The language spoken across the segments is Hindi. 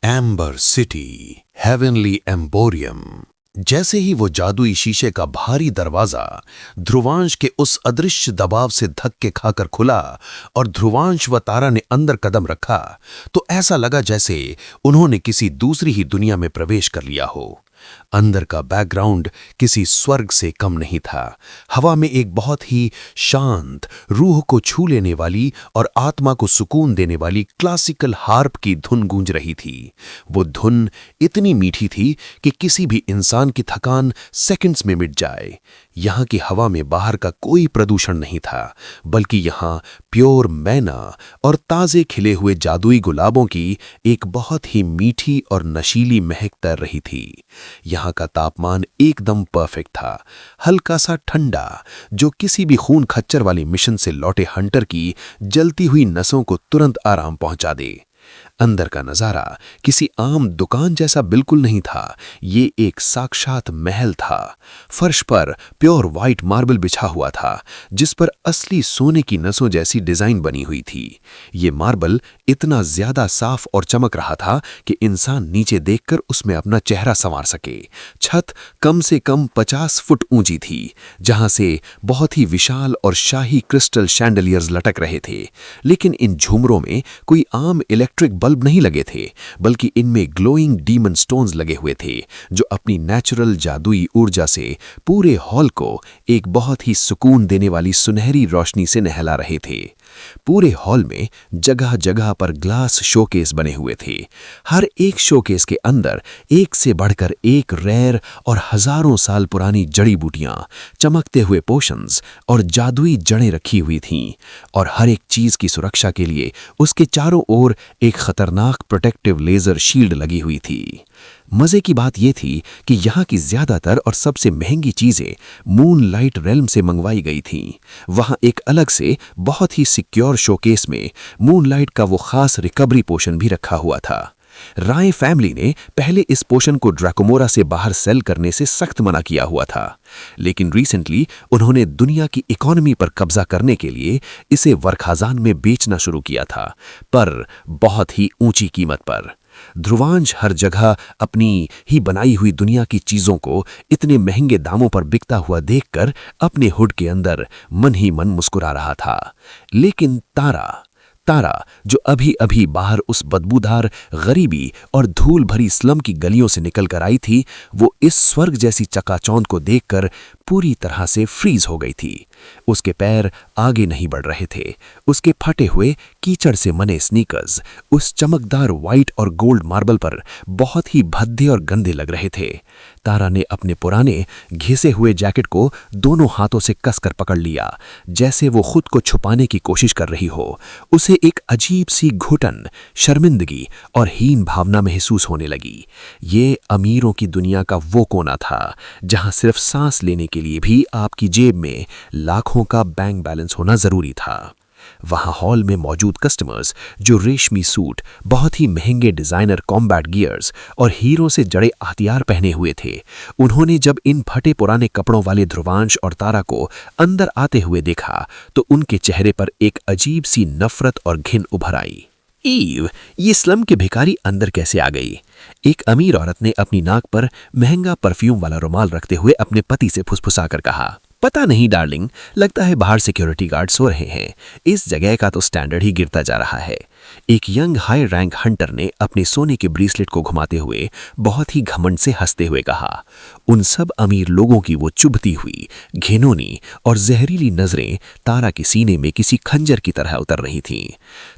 Amber city, heavenly emporium. जैसे ही वो जादुई शीशे का भारी दरवाजा ध्रुवांश के उस अदृश्य दबाव से धक्के खाकर खुला और ध्रुवांश व तारा ने अंदर कदम रखा, तो ऐसा लगा जैसे उन्होंने किसी दूसरी ही दुनिया में प्रवेश कर लिया हो। अंदर का बैकग्राउंड किसी स्वर्ग से कम नहीं था। हवा में एक बहुत ही शांत, रूह को छू लेने वाली और आत्मा को सुकून देने वाली क्लासिकल हार्प की धुन गूंज रही थी। वो धुन इतनी मीठी थी कि किसी भी इंसान की थकान सेकंड्स में मिट जाए। यहाँ की हवा में बाहर का कोई प्रदूषण नहीं था, बल्कि यहाँ प्योर मैना और ताजे खिले हुए जादुई गुलाबों की एक बहुत ही मीठी और नशीली महक तैर रही थी। यहाँ का तापमान एकदम परफेक्ट था, हल्का सा ठंडा, जो किसी भी खून खच्चर वाली मिशन से लौटे हंटर की जलती हुई नसों को तुरंत आराम पहुंचा दे। अंदर का नजारा किसी आम दुकान जैसा बिल्कुल नहीं था। ये एक साक्षात महल था। फर्श पर प्योर वाइट मार्बल बिछा हुआ था, जिस पर असली सोने की नसों जैसी डिजाइन बनी हुई थी। ये मार्बल इतना ज्यादा साफ और चमक रहा था कि इंसान नीचे देखकर उसमें अपना चेहरा संवार सके। छत कम से कम 50 फुट ऊंची थी, जहां से बहुत ही विशाल और शाही क्रिस्टल शैंडलियर्स लटक रहे थे। लेकिन इन झूमरों में कोई आम इलेक्ट्रिक बल्ब नहीं लगे थे, बल्कि इनमें ग्लोइंग डीमन स्टोन्स लगे हुए थे, जो अपनी नेचुरल जादुई ऊर्जा से पूरे हॉल को एक बहुत ही सुकून देने वाली सुनहरी रोशनी से नहला रहे थे। पूरे हॉल में जगह जगह पर ग्लास शोकेस बने हुए थे। हर एक शोकेस के अंदर एक से बढ़कर एक रेयर और हजारों साल पुरानी जड़ी बूटियां, चमकते हुए पोशंस और जादुई जड़ें रखी हुई थीं, और हर एक चीज की सुरक्षा के लिए उसके चारों ओर एक खतरनाक प्रोटेक्टिव लेजर शील्ड लगी हुई थी। मजे की बात यह थी कि यहाँ की ज्यादातर और सबसे महंगी चीजें मून लाइट रेल्म से मंगवाई गई थीं। वहाँ एक अलग से बहुत ही सिक्योर शोकेस में मून लाइट का वो खास रिकवरी पोशन भी रखा हुआ था। राय फैमिली ने पहले इस पोशन को ड्रैकोमोरा से बाहर सेल करने से सख्त मना किया हुआ था, लेकिन रिसेंटली उन्होंने दुनिया की इकोनॉमी पर कब्जा करने के लिए इसे वर्खाजान में बेचना शुरू किया था, पर बहुत ही ऊंची कीमत पर। ध्रुवांश हर जगह अपनी ही बनाई हुई दुनिया की चीजों को इतने महंगे दामों पर बिकता हुआ देखकर अपने हुड के अंदर मन ही मन मुस्कुरा रहा था। लेकिन तारा जो अभी अभी बाहर उस बदबूदार, गरीबी और धूल भरी स्लम की गलियों से निकल कर आई थी, वो इस स्वर्ग जैसी चकाचौंध को देखकर पूरी तरह से फ्रीज हो गई थी। उसके पैर आगे नहीं बढ़ रहे थे। उसके फटे हुए कीचड़ से मने स्नीकर्स उस चमकदार व्हाइट और गोल्ड मार्बल पर बहुत ही भद्दे और गंदे लग रहे थे। तारा ने अपने पुराने घिसे हुए जैकेट को दोनों हाथों से कसकर पकड़ लिया, जैसे वो खुद को छुपाने की कोशिश कर रही हो। उसे एक अजीब सी घुटन, शर्मिंदगी और हीन भावना महसूस होने लगी। ये अमीरों की दुनिया का वो कोना था जहां सिर्फ सांस लेने के लिए भी आपकी जेब में लाखों का बैंक बैलेंस होना जरूरी था। वहां हॉल में मौजूद कस्टमर्स, जो रेशमी सूट, बहुत ही महंगे डिजाइनर कॉम्बैट गियर्स और हीरो से जड़े हथियार पहने हुए थे, उन्होंने जब इन फटे पुराने कपड़ों वाले ध्रुवांश और तारा को अंदर आते हुए देखा, तो उनके चेहरे पर एक अजीब सी नफरत और घिन उभर आई। ईव, ये स्लम के भिखारी अंदर कैसे आ गई? एक अमीर औरत ने अपनी नाक पर महंगा परफ्यूम वाला रुमाल रखते हुए अपने पति से फुसफुसाकर कहा। पता नहीं डार्लिंग, लगता है बाहर सिक्योरिटी गार्ड सो रहे हैं। इस जगह का तो स्टैंडर्ड ही गिरता जा रहा है। एक यंग हाई रैंक हंटर ने अपने सोने के ब्रेसलेट को घुमाते हुए बहुत ही घमंड से हंसते हुए कहा। उन सब अमीर लोगों की वो चुभती हुई, घिनौनी और जहरीली नजरें तारा के सीने में किसी खंजर की तरह उतर रही थीं।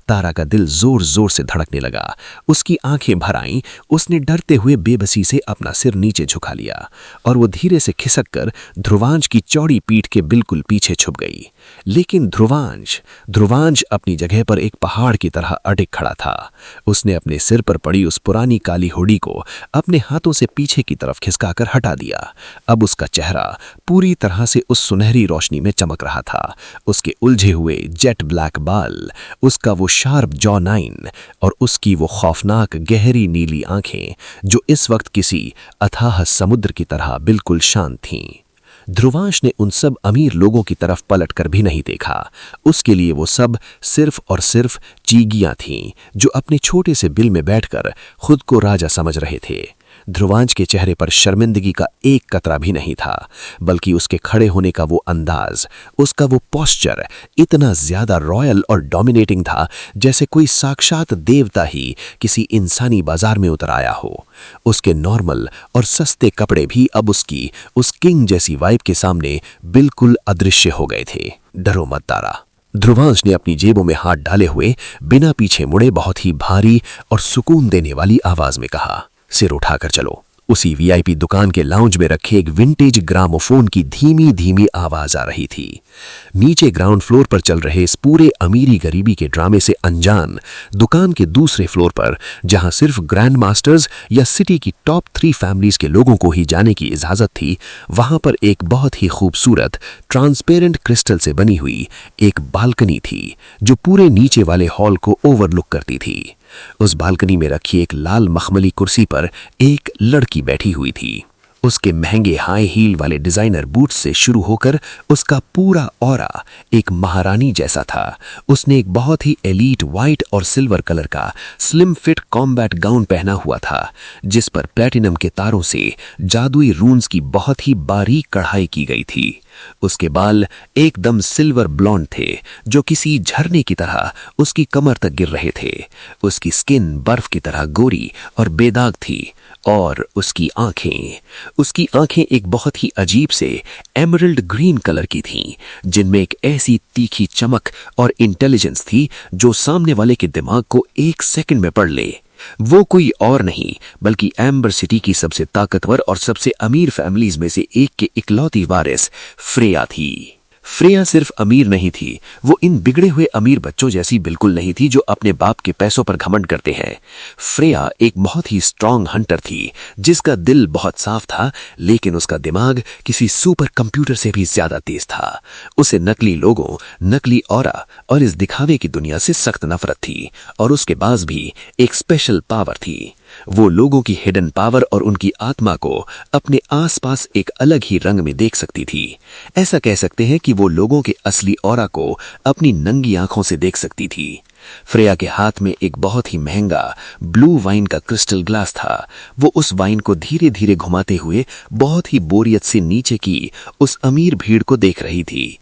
तारा का दिल जोर जोर से धड़कने लगा। उसकी आंखें भर आईं। उसने डरते हुए बेबसी से अपना सिर नीचे झुका लिया और वो धीरे से खिसक कर ध्रुवांश की चौड़ी पीठ के बिल्कुल पीछे छुप गई। लेकिन ध्रुवांश अपनी जगह पर एक पहाड़ की तरह अटक खड़ा था। उसने अपने सिर पर पड़ी उस पुरानी काली हुडी को अपने हाथों से पीछे की तरफ खिसकाकर हटा दिया। अब उसका चेहरा पूरी तरह से उस सुनहरी रोशनी में चमक रहा था। उसके उलझे हुए जेट ब्लैक बाल, उसका वो शार्प जॉ नाइन और उसकी वो खौफनाक गहरी नीली आंखें, जो इस वक्त किसी अथाह समुद्र की तरह बिल्कुल शांत थीं। ध्रुवांश ने उन सब अमीर लोगों की तरफ पलट कर भी नहीं देखा। उसके लिए वो सब सिर्फ और सिर्फ चीगियां थीं जो अपने छोटे से बिल में बैठकर खुद को राजा समझ रहे थे। ध्रुवांश के चेहरे पर शर्मिंदगी का एक कतरा भी नहीं था, बल्कि उसके खड़े होने का वो अंदाज, उसका वो पोस्चर इतना ज्यादा रॉयल और डोमिनेटिंग था जैसे कोई साक्षात देवता ही किसी इंसानी बाजार में उतर आया हो। उसके नॉर्मल और सस्ते कपड़े भी अब उसकी उस किंग जैसी वाइब के सामने बिल्कुल अदृश्य हो गए थे। डरो मत तारा, ध्रुवांश ने अपनी जेबों में हाथ डाले हुए बिना पीछे मुड़े बहुत ही भारी और सुकून देने वाली आवाज में कहा, सिर उठाकर चलो। उसी वीआईपी दुकान के लाउंज में रखे एक विंटेज ग्रामोफोन की धीमी धीमी आवाज आ रही थी। नीचे ग्राउंड फ्लोर पर चल रहे इस पूरे अमीरी गरीबी के ड्रामे से अनजान दुकान के दूसरे फ्लोर पर, जहां सिर्फ ग्रैंड मास्टर्स या सिटी की टॉप 3 फैमिलीज के लोगों को ही जाने की इजाजत थी, वहां पर एक बहुत ही खूबसूरत ट्रांसपेरेंट क्रिस्टल से बनी हुई एक बालकनी थी जो पूरे नीचे वाले हॉल को ओवरलुक करती थी। उस बालकनी में रखी एक लाल मखमली कुर्सी पर एक लड़की बैठी हुई थी। उसके महंगे हाई हील वाले डिजाइनर बूट्स से शुरू होकर उसका पूरा ऑरा एक महारानी जैसा था। उसने एक बहुत ही एलीट व्हाइट और सिल्वर कलर का स्लिम फिट कॉम्बैट गाउन पहना हुआ था, जिस पर प्लैटिनम के तारों से जादुई रून्स की बहुत ही बारीक कढ़ाई की गई थी। उसके बाल एकदम सिल्वर ब्लॉन्ड थे जो किसी झरने की तरह उसकी कमर तक गिर रहे थे। उसकी स्किन बर्फ की तरह गोरी और बेदाग थी और उसकी आंखें एक बहुत ही अजीब से एमरल्ड ग्रीन कलर की थीं, जिनमें एक ऐसी तीखी चमक और इंटेलिजेंस थी जो सामने वाले के दिमाग को एक सेकंड में पढ़ ले। वो कोई और नहीं बल्कि एम्बर सिटी की सबसे ताकतवर और सबसे अमीर फैमिलीज में से एक के इकलौती वारिस फ्रेया थी। फ्रेया सिर्फ अमीर नहीं थी, वो इन बिगड़े हुए अमीर बच्चों जैसी बिल्कुल नहीं थी जो अपने बाप के पैसों पर घमंड करते हैं। फ्रेया एक बहुत ही स्ट्रांग हंटर थी जिसका दिल बहुत साफ था, लेकिन उसका दिमाग किसी सुपर कंप्यूटर से भी ज्यादा तेज था। उसे नकली लोगों, नकली ऑरा और इस दिखावे की दुनिया से सख्त नफरत थी, और उसके पास भी एक स्पेशल पावर थी। वो लोगों की हिडन पावर और उनकी आत्मा को अपने आसपास एक अलग ही रंग में देख सकती थी। ऐसा कह सकते हैं कि वो लोगों के असली ऑरा को अपनी नंगी आंखों से देख सकती थी। फ्रेया के हाथ में एक बहुत ही महंगा ब्लू वाइन का क्रिस्टल ग्लास था। वो उस वाइन को धीरे धीरे घुमाते हुए बहुत ही बोरियत से नीचे की उस अमीर भीड़ को देख रही थी।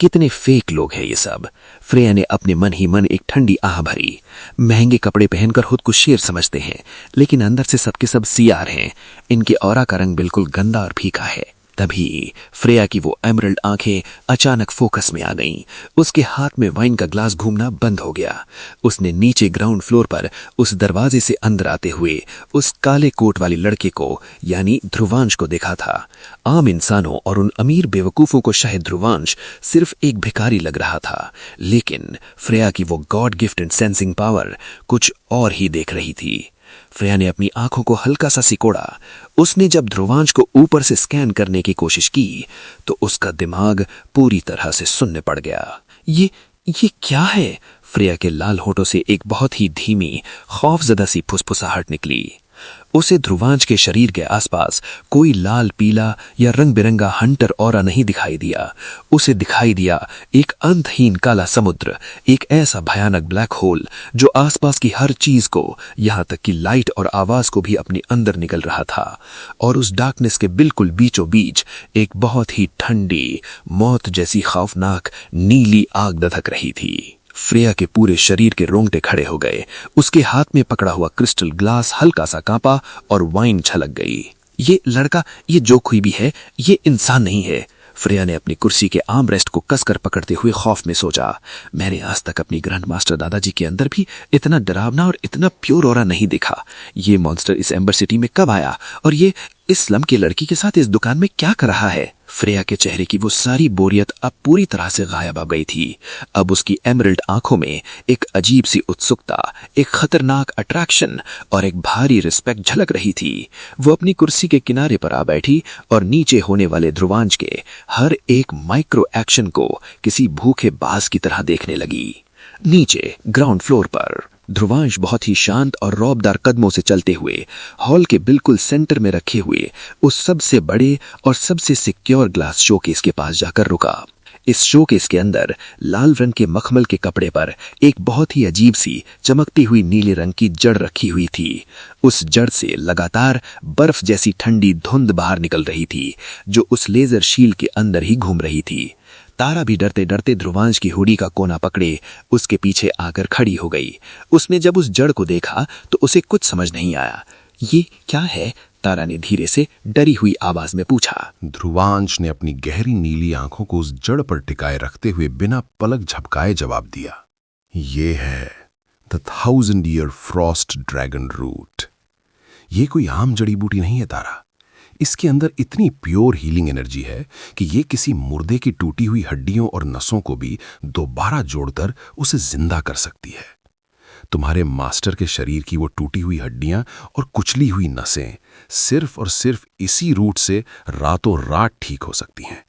कितने फेक लोग हैं ये सब। फ्रेया ने अपने मन ही मन एक ठंडी आह भरी। महंगे कपड़े पहनकर खुद को शेर समझते हैं, लेकिन अंदर से सबके सब सियार हैं। इनके ऑरा का रंग बिल्कुल गंदा और फीका है। तभी फ्रेया की वो एमरल्ड आंखें अचानक फोकस में आ गईं। उसके हाथ में वाइन का ग्लास घूमना बंद हो गया। उसने नीचे ग्राउंड फ्लोर पर उस दरवाजे से अंदर आते हुए उस काले कोट वाले लड़के को यानी ध्रुवांश को देखा था। आम इंसानों और उन अमीर बेवकूफों को शायद ध्रुवांश सिर्फ एक भिखारी लग रहा था, लेकिन फ्रेया की वो गॉड गिफ्टेड सेंसिंग पावर कुछ और ही देख रही थी। फ्रेया ने अपनी आंखों को हल्का सा सिकोड़ा। उसने जब ध्रुवांश को ऊपर से स्कैन करने की कोशिश की तो उसका दिमाग पूरी तरह से सुन्न पड़ गया। ये क्या है? फ्रेया के लाल होठों से एक बहुत ही धीमी खौफजदा सी फुसफुसाहट निकली। उसे ध्रुवांश के शरीर के आसपास कोई लाल पीला या रंग बिरंगा हंटर ऑरा नहीं दिखाई दिया। उसे दिखाई दिया एक अंतहीन काला समुद्र, एक ऐसा भयानक ब्लैक होल जो आसपास की हर चीज को, यहां तक कि लाइट और आवाज को भी अपने अंदर निगल रहा था। और उस डार्कनेस के बिल्कुल बीचों बीच एक बहुत ही ठंडी, मौत जैसी खौफनाक नीली आग धधक रही थी। फ्रेया के पूरे शरीर के रोंगटे खड़े हो गए। उसके हाथ में पकड़ा हुआ क्रिस्टल ग्लास हल्का सा कांपा और वाइन छलक गई। ये लड़का, ये जो कोई भी है, ये इंसान नहीं है। फ्रेया ने अपनी कुर्सी के आर्म रेस्ट को कसकर पकड़ते हुए खौफ में सोचा, मैंने आज तक अपनी ग्रैंड मास्टर दादाजी के अंदर भी इतना डरावना और इतना प्योर ऑरा नहीं देखा। ये मॉन्स्टर इस एम्बर सिटी में कब आया और ये इस स्लम की लड़की के साथ इस दुकान में क्या कर रहा है? फ्रेया के चेहरे की वो सारी बोरियत अब पूरी तरह से गायब हो गई थी। अब उसकी एमरल्ड आंखों में एक अजीब सी उत्सुकता, एक खतरनाक अट्रैक्शन और एक भारी रिस्पेक्ट झलक रही थी। वो अपनी कुर्सी के किनारे पर आ बैठी और नीचे होने वाले ध्रुवांश के हर एक माइक्रो एक्शन को किसी भूखे बाज की तरह देखने लगी। नीचे ग्राउंड फ्लोर पर ध्रुवांश बहुत ही शांत और रौबदार कदमों से चलते हुए हॉल के बिल्कुल सेंटर में रखे हुए उस सबसे बड़े और सबसे सिक्योर ग्लास शोकेस के पास जाकर रुका। इस शोकेस के अंदर लाल रंग के मखमल के कपड़े पर एक बहुत ही अजीब सी चमकती हुई नीले रंग की जड़ रखी हुई थी। उस जड़ से लगातार बर्फ जैसी ठंडी धुंध बाहर निकल रही थी जो उस लेजर शील्ड के अंदर ही घूम रही थी। तारा भी डरते डरते ध्रुवांश की हुडी का कोना पकड़े उसके पीछे आकर खड़ी हो गई। उसने जब उस जड़ को देखा तो उसे कुछ समझ नहीं आया। ये क्या है? तारा ने धीरे से डरी हुई आवाज में पूछा। ध्रुवांश ने अपनी गहरी नीली आंखों को उस जड़ पर टिकाए रखते हुए बिना पलक झपकाए जवाब दिया, ये है the 1000 year frost dragon root. ये कोई आम जड़ी बूटी नहीं है तारा, इसके अंदर इतनी प्योर हीलिंग एनर्जी है कि ये किसी मुर्दे की टूटी हुई हड्डियों और नसों को भी दोबारा जोड़कर उसे जिंदा कर सकती है। तुम्हारे मास्टर के शरीर की वो टूटी हुई हड्डियां और कुचली हुई नसें सिर्फ और सिर्फ इसी रूट से रातों रात ठीक हो सकती हैं।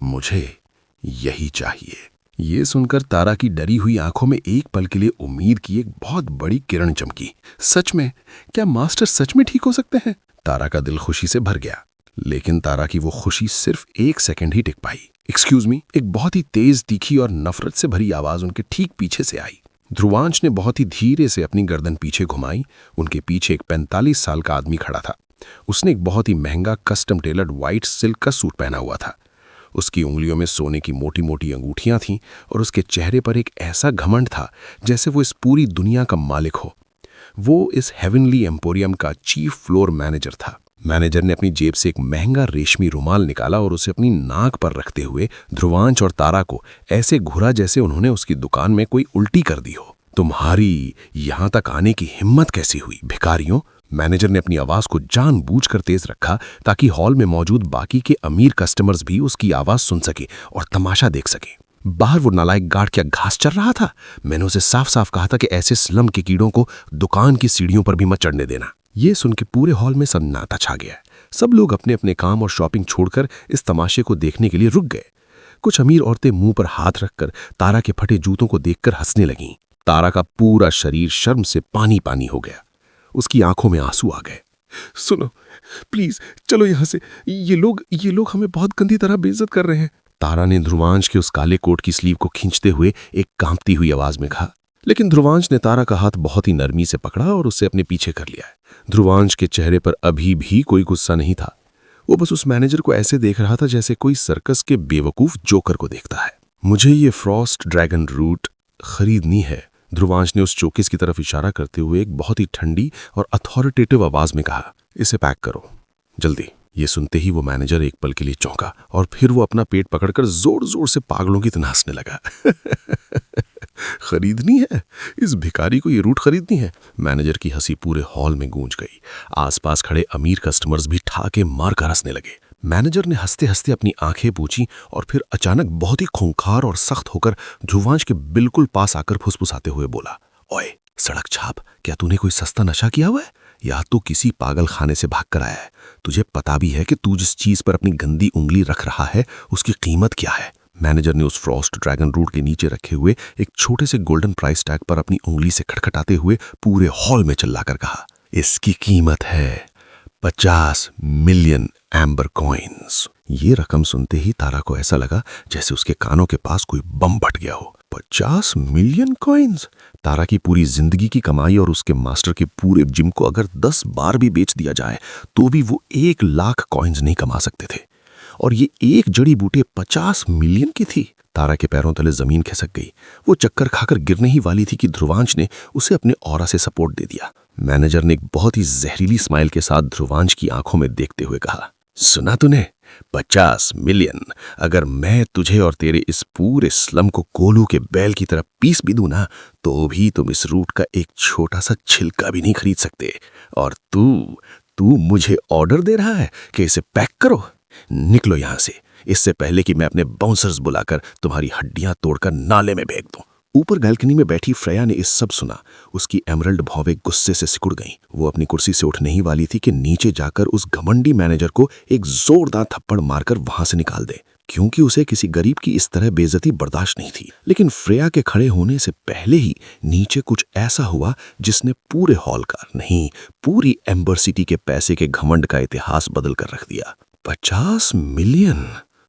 मुझे यही चाहिए। ये सुनकर तारा की डरी हुई आंखों में एक पल के लिए उम्मीद की एक बहुत बड़ी किरण चमकी। सच में? क्या मास्टर सच में ठीक हो सकते हैं? तारा का दिल खुशी से भर गया, लेकिन तारा की वो खुशी सिर्फ 1 सेकंड ही टिक पाई। एक्सक्यूज मी, एक बहुत ही तेज, तीखी और नफरत से भरी आवाज उनके ठीक पीछे से आई। ध्रुवांश ने बहुत ही धीरे से अपनी गर्दन पीछे घुमाई। उनके पीछे एक 45 साल का आदमी खड़ा था। उसने एक बहुत ही महंगा कस्टम टेलर्ड व्हाइट सिल्क का सूट पहना हुआ था। उसकी उंगलियों में सोने की मोटी मोटी अंगूठियां थीं और उसके चेहरे पर एक ऐसा घमंड था जैसे वो इस पूरी दुनिया का मालिक हो। वो इस हेवनली एम्पोरियम का चीफ फ्लोर मैनेजर था। मैनेजर ने अपनी जेब से एक महंगा रेशमी रुमाल निकाला और उसे अपनी नाक पर रखते हुए ध्रुवांश और तारा को ऐसे घुरा जैसे उन्होंने उसकी दुकान में कोई उल्टी कर दी हो। तुम्हारी यहां तक आने की हिम्मत कैसी हुई, भिखारियों? मैनेजर ने अपनी आवाज को जानबूझकर तेज रखा ताकि हॉल में मौजूद बाकी के अमीर कस्टमर्स भी उसकी आवाज सुन सके और तमाशा देख सके। बाहर वो नालायक गार्ड क्या घास चर रहा था? मैंने उसे साफ साफ कहा था कि ऐसे स्लम के कीड़ों को दुकान की सीढ़ियों पर भी मत चढ़ने देना। ये सुन के पूरे हॉल में सन्नाटा छा गया। सब लोग अपने अपने काम और शॉपिंग छोड़कर इस तमाशे को देखने के लिए रुक गए। कुछ अमीर औरतें मुंह पर हाथ रखकर तारा के फटे जूतों को देखकर हंसने लगीं। तारा का पूरा शरीर शर्म से पानी पानी हो गया। उसकी आंखों में आंसू आ गए। सुनो प्लीज, चलो यहां से, ये लोग हमें बहुत गंदी तरह बेइज्जत कर रहे हैं। तारा ने ध्रुवांश के उस काले कोट की स्लीव को खींचते हुए एक कांपती हुई आवाज में कहा, लेकिन ध्रुवांश ने तारा का हाथ बहुत ही नरमी से पकड़ा और उसे अपने पीछे कर लिया। ध्रुवांश के चेहरे पर अभी भी कोई गुस्सा नहीं था। वो बस उस मैनेजर को ऐसे देख रहा था जैसे कोई सर्कस के बेवकूफ जोकर को देखता है। मुझे ये फ्रॉस्ट ड्रैगन रूट खरीदनी है, ध्रुवांश ने उस शोकेस की तरफ इशारा करते हुए एक बहुत ही ठंडी और अथॉरिटेटिव आवाज में कहा। इसे पैक करो जल्दी। ये सुनते ही वो मैनेजर एक पल के लिए चौंका और फिर वो अपना पेट पकड़कर जोर जोर से पागलों की तरह हंसने लगा। खरीदनी है? इस भिखारी को ये रूट खरीदनी है? मैनेजर की हंसी पूरे हॉल में गूंज गई। आसपास खड़े अमीर कस्टमर्स भी ठाके मारकर हंसने लगे। मैनेजर ने हंसते हंसते अपनी आंखें पूछी और फिर अचानक बहुत ही खूंखार और सख्त होकर ध्रुवांश के बिल्कुल पास आकर फुसफुसाते हुए बोला, ओए सड़क छाप, क्या तूने कोई सस्ता नशा किया हुआ है या तो किसी पागल खाने से भाग कर आया है? तुझे पता भी है कि तू जिस चीज पर अपनी गंदी उंगली रख रहा है उसकी कीमत क्या है? मैनेजर ने उस फ्रॉस्ट ड्रैगन रूट के नीचे रखे हुए एक छोटे से गोल्डन प्राइस टैग पर अपनी उंगली से खटखटाते हुए पूरे हॉल में चिल्लाकर कहा, इसकी कीमत है 50 मिलियन एम्बर कॉइन्स। ये रकम सुनते ही तारा को ऐसा लगा जैसे उसके कानों के पास कोई बम फट गया हो। 50 मिलियन कॉइन्स? तारा की पूरी जिंदगी की कमाई और उसके मास्टर के पूरे जिम को अगर 10 बार भी बेच दिया जाए तो भी वो 1 लाख कॉइन्स नहीं कमा सकते थे। और ये एक जड़ी बूटी 50 मिलियन की थी। तारा के पैरों तले जमीन खिसक गई। वो चक्कर खाकर गिरने ही वाली थी कि ध्रुवांश ने उसे अपने ऑरा से सपोर्ट दे दिया। मैनेजर ने एक बहुत ही जहरीली स्माइल के साथ ध्रुवांश की आंखों में देखते हुए कहा, सुना तूने? 50 मिलियन। अगर मैं तुझे और तेरे इस पूरे स्लम को कोलू के बैल की तरह पीस भी दूं ना, तो भी तुम इस रूट का एक छोटा सा छिलका भी नहीं खरीद सकते। और तू मुझे ऑर्डर दे रहा है कि इसे पैक करो? निकलो यहां से, इससे पहले कि मैं अपने बाउंसर्स बुलाकर तुम्हारी हड्डियां तोड़कर नाले में फेंक दूं। ऊपर बैल्कनी में बैठी फ्रेया ने इस सब सुना। उसकी एमरल्ड भौवें गुस्से से सिकुड़ गईं। वो अपनी कुर्सी से उठने ही वाली थी कि नीचे जाकर उस घमंडी मैनेजर को एक जोरदार थप्पड़ मारकर वहां से निकाल दे। क्योंकि उसे किसी गरीब की इस तरह बेइज्जती बर्दाश्त नहीं थी। लेकिन फ्रेया के खड़े होने से पहले ही नीचे कुछ ऐसा हुआ जिसने पूरे हॉल का नहीं, पूरी एम्बर सिटी के पैसे के घमंड का इतिहास बदल कर रख दिया। 50 मिलियन!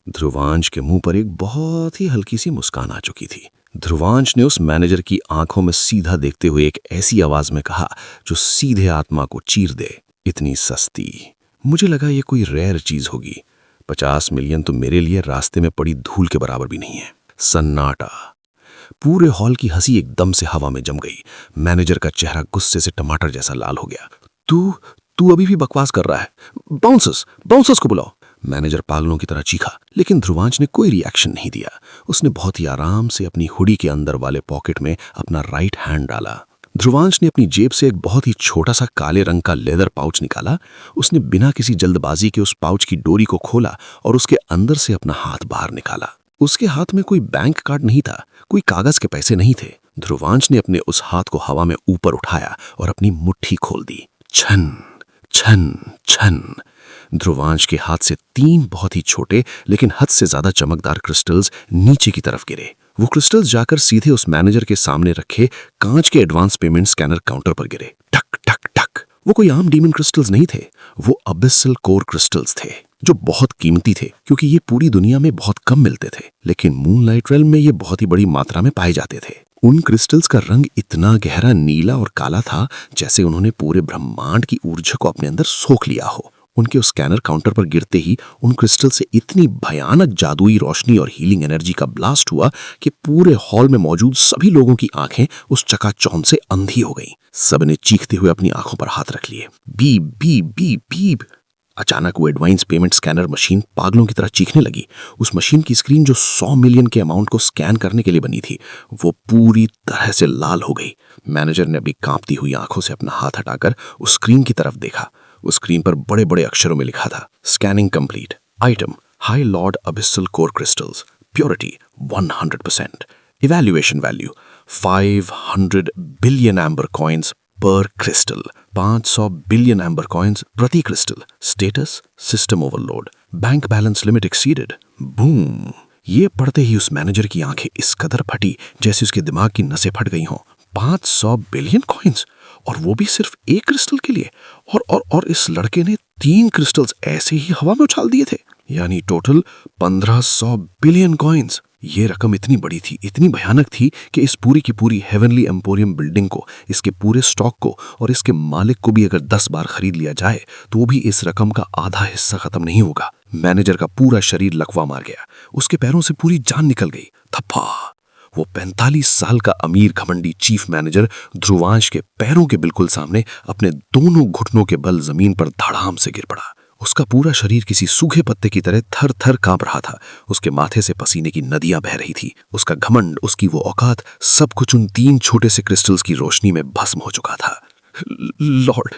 ध्रुवांश के मुंह पर एक बहुत ही हल्की सी मुस्कान आ चुकी थी। ध्रुवांश ने उस मैनेजर की आंखों में सीधा देखते हुए एक ऐसी आवाज में कहा जो सीधे आत्मा को चीर दे, इतनी सस्ती? मुझे लगा ये कोई रेयर चीज होगी। 50 मिलियन तो मेरे लिए रास्ते में पड़ी धूल के बराबर भी नहीं है। सन्नाटा। पूरे हॉल की हंसी एकदम से हवा में जम गई। मैनेजर का चेहरा गुस्से से टमाटर जैसा लाल हो गया। तू अभी भी बकवास कर रहा है? बाउंसर्स को बुलाओ। मैनेजर पागलों की तरह चीखा, लेकिन ध्रुवांश ने कोई रिएक्शन नहीं दिया। उसने बहुत ही आराम से अपनी हुडी के अंदर वाले पॉकेट में अपना राइट हैंड डाला। ध्रुवांश ने अपनी जेब से एक बहुत ही छोटा सा काले रंग का लेदर पाउच निकाला। उसने बिना किसी जल्दबाजी के उस पाउच की डोरी को खोला और उसके अंदर से अपना हाथ बाहर निकाला। उसके हाथ में कोई बैंक कार्ड नहीं था, कोई कागज के पैसे नहीं थे। ध्रुवांश ने अपने उस हाथ को हवा में ऊपर उठाया और अपनी मुट्ठी खोल दी। छन छन छन। ध्रुवांश के हाथ से 3 बहुत ही छोटे लेकिन हद से ज्यादा चमकदार क्रिस्टल्स नीचे की तरफ गिरे। वो क्रिस्टल्स जाकर सीधे उस मैनेजर के सामने रखे कांच के एडवांस पेमेंट स्कैनर काउंटर पर गिरे। टक टक टक। वो कोई आम डीमन क्रिस्टल्स नहीं थे, वो अबिसल कोर क्रिस्टल्स थे, जो बहुत कीमती थे क्योंकि ये पूरी दुनिया में बहुत कम मिलते थे, लेकिन मूनलाइट रेल्म में ये बहुत ही बड़ी मात्रा में पाए जाते थे। उन क्रिस्टल्स का रंग इतना गहरा नीला और काला था जैसे उन्होंने पूरे ब्रह्मांड की ऊर्जा को अपने अंदर सोख लिया हो। उनके उस स्कैनर काउंटर पर गिरते ही उन क्रिस्टल से इतनी भयानक जादुई रोशनी और हीलिंग एनर्जी का ब्लास्ट हुआ कि पूरे हॉल में मौजूद सभी लोगों की आंखें उस चकाचौंध से अंधी हो गईं। सबने चीखते हुए अपनी आंखों पर हाथ रख लिए। Beep beep beep beep. अचानक वो एडवांस पेमेंट स्कैनर मशीन पागलों की तरह चीखने लगी। उस मशीन की स्क्रीन जो 100 मिलियन के अमाउंट को स्कैन करने के लिए बनी थी, वो पूरी तरह से लाल हो गई। मैनेजर ने अभी कांपती हुई आंखों से अपना हाथ हटाकर उस स्क्रीन की तरफ देखा। उस स्क्रीन पर बड़े बड़े अक्षरों में लिखा था, scanning complete. Item, high lord abyssal core crystals, purity 100%, evaluation value 500 billion amber coins per crystal, 500 billion amber coins प्रति crystal. Status, system overload, bank balance limit exceeded. Boom. ये पढ़ते ही उस मैनेजर की आंखें इस कदर फटी जैसे उसके दिमाग की नसें फट गई हों। 500 बिलियन कॉइन्स, और वो भी सिर्फ एक क्रिस्टल के लिए। और इस लड़के ने 3 क्रिस्टल्स ऐसे ही हवा में उछाल दिए थे, यानी टोटल 1500 बिलियन कॉइन्स। ये रकम इतनी बड़ी थी, इतनी भयानक थी कि इस पूरी की पूरी हेवनली एम्पोरियम बिल्डिंग को, इसके पूरे स्टॉक को और इसके मालिक को भी अगर 10 बार खरीद लिया जाए तो भी इस रकम का आधा हिस्सा खत्म नहीं होगा। मैनेजर का पूरा शरीर लकवा मार गया, उसके पैरों से पूरी जान निकल गई। थप्पा। वो 45 साल का अमीर घमंडी चीफ मैनेजर ध्रुवांश के पैरों के बिल्कुल सामने अपने दोनों घुटनों के बल जमीन पर धड़ाम से गिर पड़ा। उसका पूरा शरीर किसी सूखे पत्ते की तरह थर थर कांप रहा था। उसके माथे से पसीने की नदियां बह रही थी। उसका घमंड, उसकी वो औकात, सब कुछ उन 3 छोटे से क्रिस्टल्स की रोशनी में भस्म हो चुका था। Lord,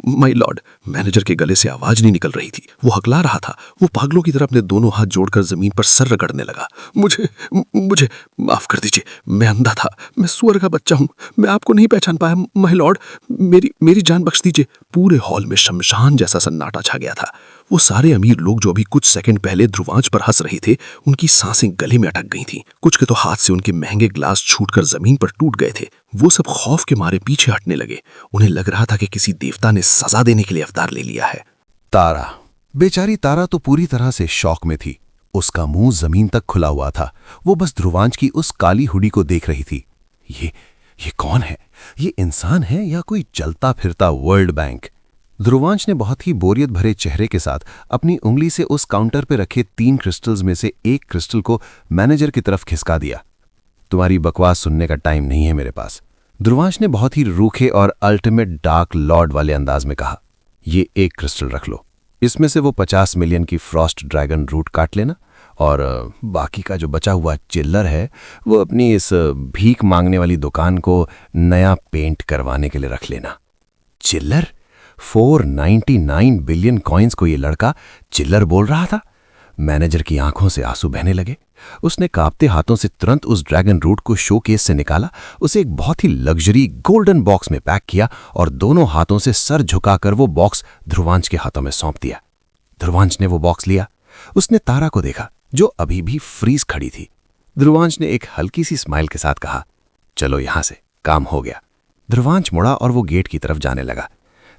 my Lord. मैनेजर के गले से आवाज नहीं निकल रही थी। वो हकला रहा था। वो पागलों की तरह अपने दोनों हाथ जोड़कर जमीन पर सर रगड़ने लगा। मुझे माफ कर दीजिए, मैं अंधा था, मैं सुअर का बच्चा हूं, मैं आपको नहीं पहचान पाया माय लॉर्ड, मेरी जान बख्श दीजिए। पूरे हॉल में शमशान जैसा सन्नाटा छा गया था। वो सारे अमीर लोग जो अभी कुछ सेकंड पहले ध्रुवांश पर हंस रहे थे, उनकी सांसें गले में अटक गई थीं। कुछ के तो हाथ से उनके महंगे ग्लास छूटकर जमीन पर टूट गए थे। वो सब खौफ के मारे पीछे हटने लगे। उन्हें लग रहा था कि किसी देवता ने सजा देने के लिए अवतार ले लिया है। तारा, बेचारी तारा तो पूरी तरह से शॉक में थी। उसका मुंह जमीन तक खुला हुआ था। वो बस ध्रुवांश की उस काली हुडी को देख रही थी। ये कौन है? ये इंसान है या कोई चलता फिरता वर्ल्ड बैंक? ध्रुवांश ने बहुत ही बोरियत भरे चेहरे के साथ अपनी उंगली से उस काउंटर पर रखे 3 क्रिस्टल्स में से एक क्रिस्टल को मैनेजर की तरफ खिसका दिया। तुम्हारी बकवास सुनने का टाइम नहीं है मेरे पास, ध्रुवांश ने बहुत ही रूखे और अल्टीमेट डार्क लॉर्ड वाले अंदाज में कहा। ये एक क्रिस्टल रख लो, इसमें से वो 50 मिलियन की फ्रॉस्ट ड्रैगन रूट काट लेना और बाकी का जो बचा हुआ चिल्लर है वो अपनी इस भीख मांगने वाली दुकान को नया पेंट करवाने के लिए रख लेना। चिल्लर? 499 बिलियन कॉइन्स को ये लड़का चिल्लर बोल रहा था। मैनेजर की आंखों से आंसू बहने लगे। उसने कांपते हाथों से तुरंत उस ड्रैगन रूट को शोकेस से निकाला, उसे एक बहुत ही लग्जरी गोल्डन बॉक्स में पैक किया और दोनों हाथों से सर झुकाकर वो बॉक्स ध्रुवांश के हाथों में सौंप दिया। ध्रुवांश ने वो बॉक्स लिया। उसने तारा को देखा। जो अभी भी फ्रीज खड़ी थी। ध्रुवांश ने एक हल्की सी स्माइल के साथ कहा, चलो यहां से, काम हो गया। ध्रुवांश मुड़ा और वो गेट की तरफ जाने लगा।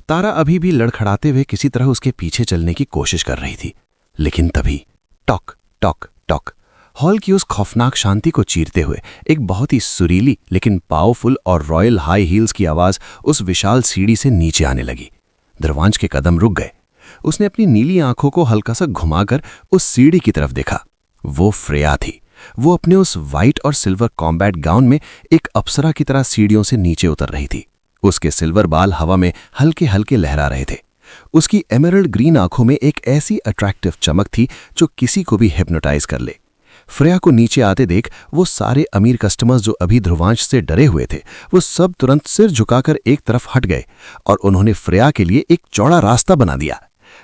तारा अभी भी लड़खड़ाते हुए किसी तरह उसके पीछे चलने की कोशिश कर रही थी, लेकिन तभी टॉक टॉक टॉक, हॉल की उस खौफनाक शांति को चीरते हुए एक बहुत ही सुरीली लेकिन पावरफुल और रॉयल हाई हील्स की आवाज उस विशाल सीढ़ी से नीचे आने लगी। ध्रुवांश के कदम रुक गए। उसने अपनी नीली आंखों को हल्का सा घुमाकर उस सीढ़ी की तरफ देखा। वो फ्रेया थी। वो अपने उस वाइट और सिल्वर कॉम्बैट गाउन में एक अप्सरा की तरह सीढ़ियों से नीचे उतर रही थी। उसके सिल्वर बाल हवा में हल्के हल्के लहरा रहे थे। उसकी एमरल्ड ग्रीन आंखों में एक ऐसी अट्रैक्टिव चमक थी जो किसी को भी हिप्नोटाइज कर ले। फ्रेया को नीचे आते देख वो सारे अमीर कस्टमर्स जो अभी ध्रुवांश से डरे हुए थे, वो सब तुरंत सिर झुकाकर एक तरफ हट गए और उन्होंने फ्रेया के लिए एक चौड़ा रास्ता बना दिया।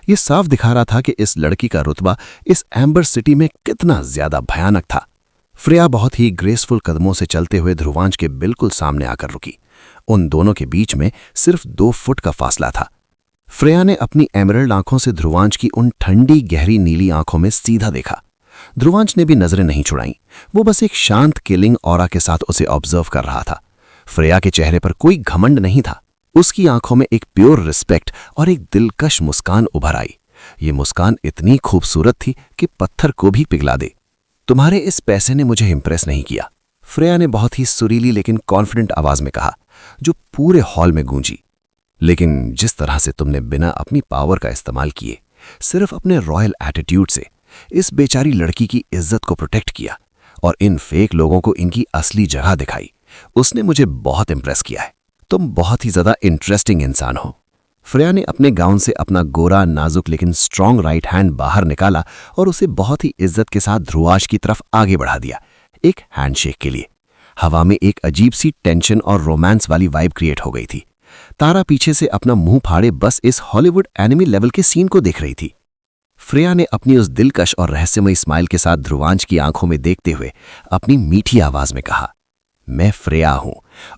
ये साफ दिखा रहा था कि इस लड़की का रुतबा इस एम्बर सिटी में कितना ज्यादा भयानक था। फ्रेया बहुत ही ग्रेसफुल कदमों से चलते हुए ध्रुवांश के बिल्कुल सामने आकर रुकी। उन दोनों के बीच में सिर्फ 2 फुट का फासला था। फ्रेया ने अपनी एमरल्ड आंखों से ध्रुवांश की उन ठंडी गहरी नीली आंखों में सीधा देखा। ध्रुवांश ने भी नजरें नहीं छुड़ाईं। वो बस एक शांत किलिंग ऑरा के साथ उसे ऑब्जर्व कर रहा था। फ्रेया के चेहरे पर कोई घमंड नहीं था। उसकी आंखों में एक प्योर रिस्पेक्ट और एक दिलकश मुस्कान उभर आई। ये मुस्कान इतनी खूबसूरत थी कि पत्थर को भी पिघला दे। तुम्हारे इस पैसे ने मुझे इंप्रेस नहीं किया, फ्रेया ने बहुत ही सुरीली लेकिन कॉन्फिडेंट आवाज में कहा, जो पूरे हॉल में गूंजी। लेकिन जिस तरह से तुमने बिना अपनी पावर का इस्तेमाल किए, सिर्फ अपने रॉयल एटीट्यूड से इस बेचारी लड़की की इज्जत को प्रोटेक्ट किया और इन फेक लोगों को इनकी असली जगह दिखाई, उसने मुझे बहुत इंप्रेस किया है। तुम बहुत ही ज्यादा इंटरेस्टिंग इंसान हो। फ्रेया ने अपने गाउन से अपना गोरा नाजुक लेकिन स्ट्रांग राइट हैंड बाहर निकाला और उसे बहुत ही इज्जत के साथ ध्रुवांश की तरफ आगे बढ़ा दिया, एक हैंडशेक के लिए। हवा में एक अजीब सी टेंशन और रोमांस वाली वाइब क्रिएट हो गई थी। तारा पीछे से अपना मुंह फाड़े बस इस हॉलीवुड एनिमी लेवल के सीन को देख रही थी। फ्रेया ने अपनी उस दिलकश और रहस्यमयी स्माइल के साथ ध्रुवांश की आंखों में देखते हुए अपनी मीठी आवाज में कहा, मैं फ्रेया हूं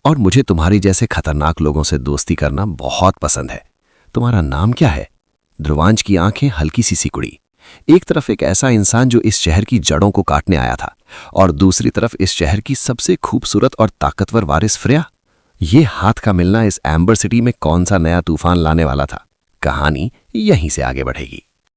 और मुझे तुम्हारी जैसे खतरनाक लोगों से दोस्ती करना बहुत पसंद है। तुम्हारा नाम क्या है? ध्रुवांश की आंखें हल्की सी सिकुड़ी। एक तरफ एक ऐसा इंसान जो इस शहर की जड़ों को काटने आया था और दूसरी तरफ इस शहर की सबसे खूबसूरत और ताकतवर वारिस फ्रेया। ये हाथ का मिलना इस एम्बर सिटी में कौन सा नया तूफान लाने वाला था? कहानी यहीं से आगे बढ़ेगी।